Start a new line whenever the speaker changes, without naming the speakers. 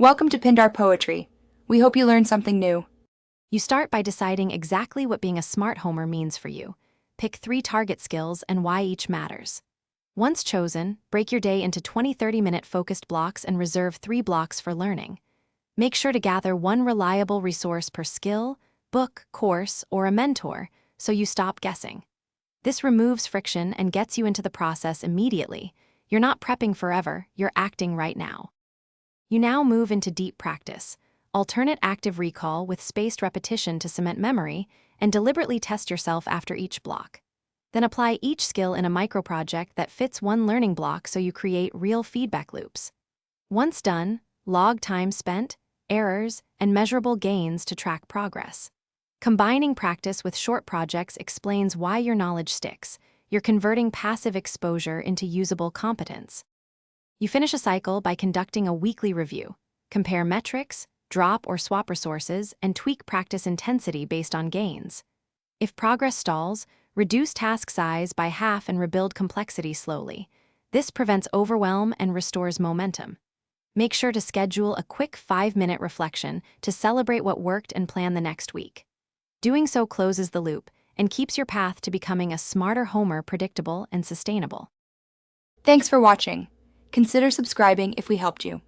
Welcome to Pindar Poetry. We hope you learned something new.
You start by deciding exactly what being a smart homer means for you. Pick 3 target skills and why each matters. Once chosen, break your day into 20-30-minute focused blocks and reserve 3 blocks for learning. Make sure to gather one reliable resource per skill, book, course, or a mentor, so you stop guessing. This removes friction and gets you into the process immediately. You're not prepping forever, you're acting right now. You now move into deep practice. Alternate active recall with spaced repetition to cement memory, and deliberately test yourself after each block. Then apply each skill in a micro-project that fits one learning block so you create real feedback loops. Once done, log time spent, errors, and measurable gains to track progress. Combining practice with short projects explains why your knowledge sticks. You're converting passive exposure into usable competence. You finish a cycle by conducting a weekly review. Compare metrics, drop or swap resources, and tweak practice intensity based on gains. If progress stalls, reduce task size by half and rebuild complexity slowly. This prevents overwhelm and restores momentum. Make sure to schedule a quick 5-minute reflection to celebrate what worked and plan the next week. Doing so closes the loop and keeps your path to becoming a smarter homer predictable and sustainable.
Thanks for watching. Consider subscribing if we helped you.